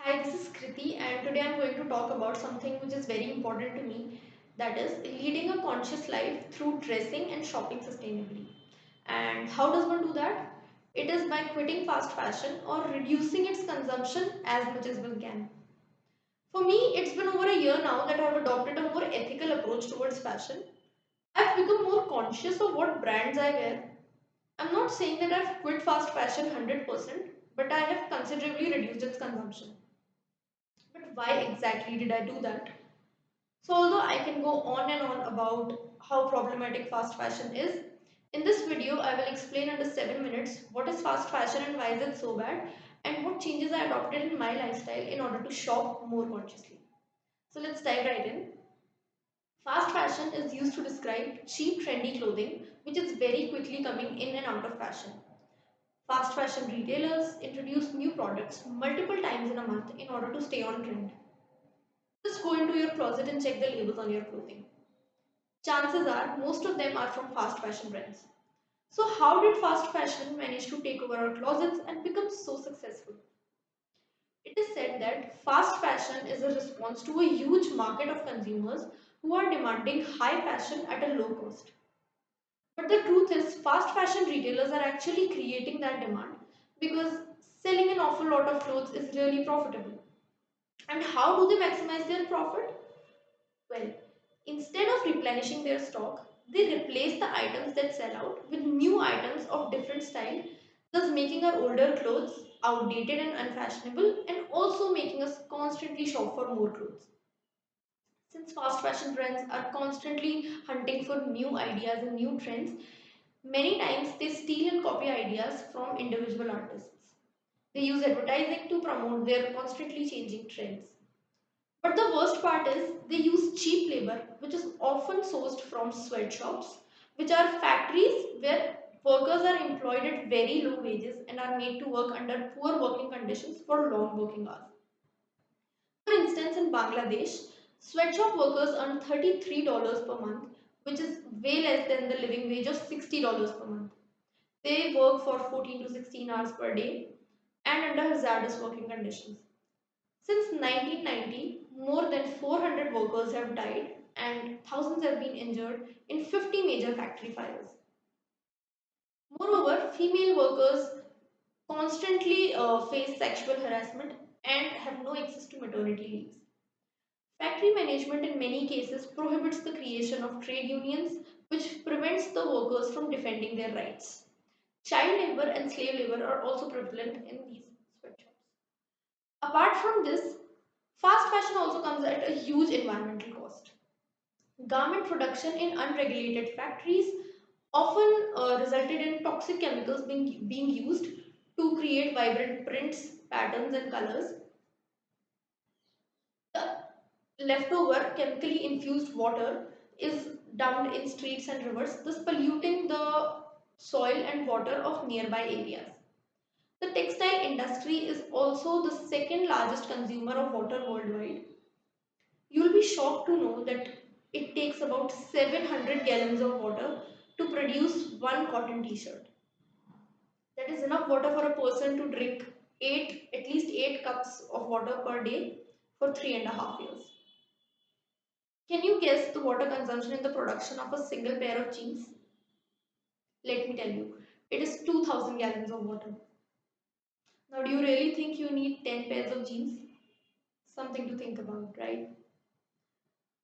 Hi, this is Kriti, and today I'm going to talk about something which is very important to me, that is leading a conscious life through dressing and shopping sustainably. And how does one do that? It is by quitting fast fashion or reducing its consumption as much as one can. For me, it's been over a year now that I've adopted a more ethical approach towards fashion. I've become more conscious of what brands I wear. I'm not saying that I've quit fast fashion 100%, but I have considerably reduced its consumption. But why exactly did I do that? So, although I can go on and on about how problematic fast fashion is, in this video I will explain under 7 minutes what is fast fashion and why is it so bad, and what changes I adopted in my lifestyle in order to shop more consciously. So, let's dive right in. Fast fashion is used to describe cheap, trendy clothing which is very quickly coming in and out of fashion. Fast fashion retailers introduce new products multiple times in a month in order to stay on trend. Just go into your closet and check the labels on your clothing. Chances are most of them are from fast fashion brands. So, how did fast fashion manage to take over our closets and become so successful? It is said that fast fashion is a response to a huge market of consumers who are demanding high fashion at a low cost. But the truth is, fast fashion retailers are actually creating that demand because selling an awful lot of clothes is really profitable. And how do they maximize their profit? Well, instead of replenishing their stock, they replace the items that sell out with new items of different style, thus making our older clothes outdated and unfashionable, and also making us constantly shop for more clothes. Since fast fashion brands are constantly hunting for new ideas and new trends, many times they steal and copy ideas from individual artists. They use advertising to promote their constantly changing trends. But the worst part is they use cheap labor, which is often sourced from sweatshops, which are factories where workers are employed at very low wages and are made to work under poor working conditions for long working hours. For instance, in Bangladesh, sweatshop workers earn $33 per month, which is way less than the living wage of $60 per month. They work for 14 to 16 hours per day and under hazardous working conditions. Since 1990, more than 400 workers have died and thousands have been injured in 50 major factory fires. Moreover, female workers constantly face sexual harassment and have no access to maternity leaves. Factory management in many cases prohibits the creation of trade unions, which prevents the workers from defending their rights. Child labor and slave labor are also prevalent in these sweatshops. Apart from this, fast fashion also comes at a huge environmental cost. Garment production in unregulated factories often resulted in toxic chemicals being used to create vibrant prints, patterns, and colors. The leftover chemically infused water is dumped in streets and rivers, thus polluting the soil and water of nearby areas. The textile industry is also the second largest consumer of water worldwide. You'll be shocked to know that it takes about 700 gallons of water to produce one cotton t-shirt. That is enough water for a person to drink at least 8 cups of water per day for 3.5 years. Can you guess the water consumption in the production of a single pair of jeans? Let me tell you, it is 2000 gallons of water. Now, do you really think you need 10 pairs of jeans? Something to think about, right?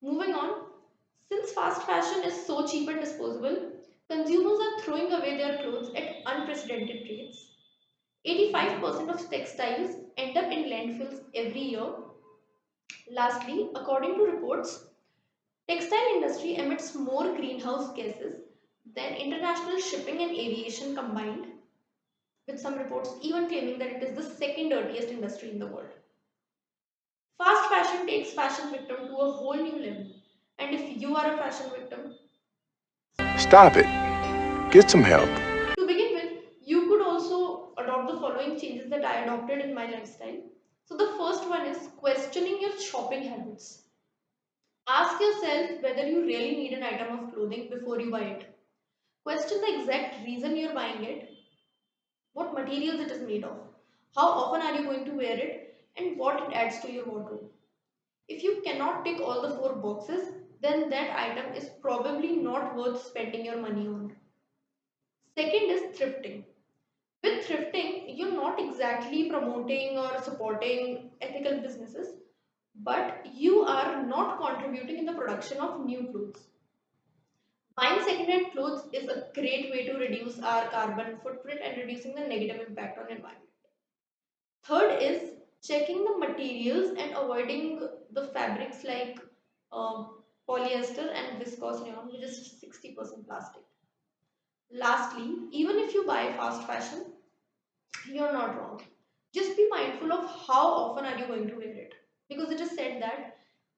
Moving on, since fast fashion is so cheap and disposable, consumers are throwing away their clothes at unprecedented rates. 85% of textiles end up in landfills every year. Lastly, according to reports, textile industry emits more greenhouse gases than international shipping and aviation combined, with some reports even claiming that it is the second dirtiest industry in the world. Fast fashion takes fashion victim to a whole new level. And if you are a fashion victim, Stop it. Get some help. to begin with, you could also adopt the following changes that I adopted in my lifestyle. So, the first one is questioning your shopping habits. Ask yourself whether you really need an item of clothing before you buy it. Question the exact reason you're buying it, what materials it is made of, how often are you going to wear it, and what it adds to your wardrobe. If you cannot tick all the four boxes, then that item is probably not worth spending your money on. Second is thrifting. With thrifting, you're not exactly promoting or supporting ethical businesses, but you are not contributing in the production of new clothes. Buying second-hand clothes is a great way to reduce our carbon footprint and reducing the negative impact on environment. Third is checking the materials and avoiding the fabrics like polyester and viscose rayon, which is 60% plastic. Lastly, even if you buy fast fashion, you're not wrong. Just be mindful of how often are you going to wear it. Because it is said that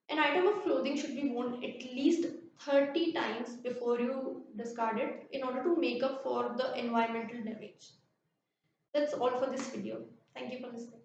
an item of clothing should be worn at least 30 times before you discard it in order to make up for the environmental damage. That's all for this video. Thank you for listening.